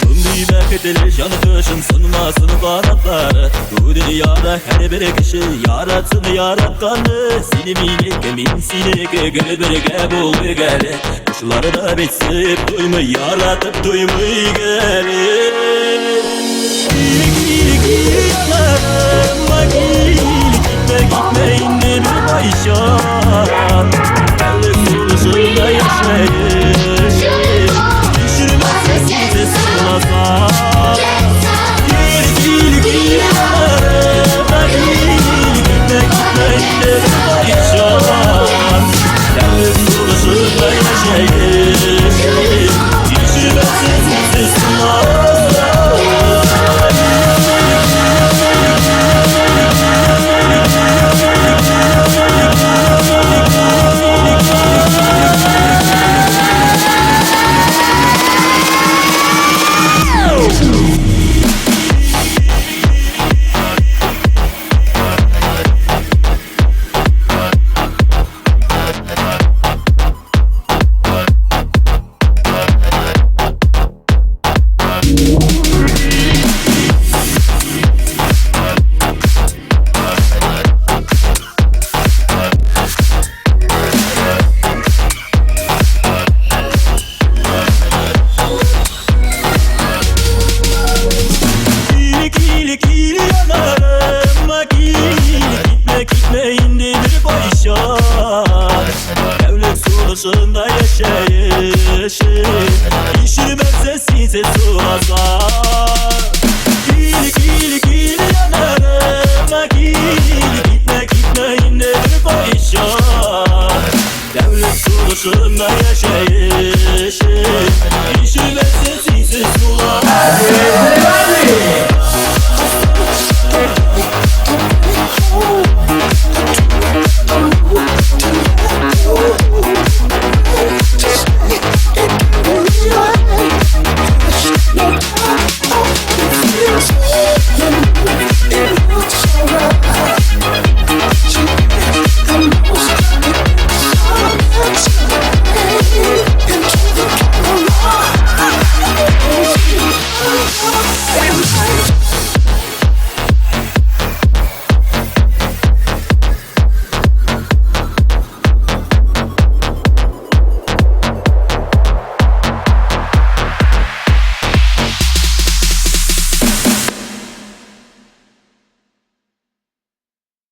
Şimdi bekletir yanıtışın sınmasın kanatları. Bu dünyada her bir kişi yaratsın yaratkanı. Siliminik emin sinik gülbürge bul gel. Kuşları da bitsip duymu yaratıp duymu gelir. Gilik gilik yanarım gitme indi bir başan. Geldik buluşunda yaşayış. Düşürmezse size sığınasam. Gilik yanarım gitme indi bir başan. Geldik buluşunda yaşayış. Düşürmezse size sığınasam. Gitme indi bir başan. Devlet sulusunda yaşayışın. İşirmezse size sulasam.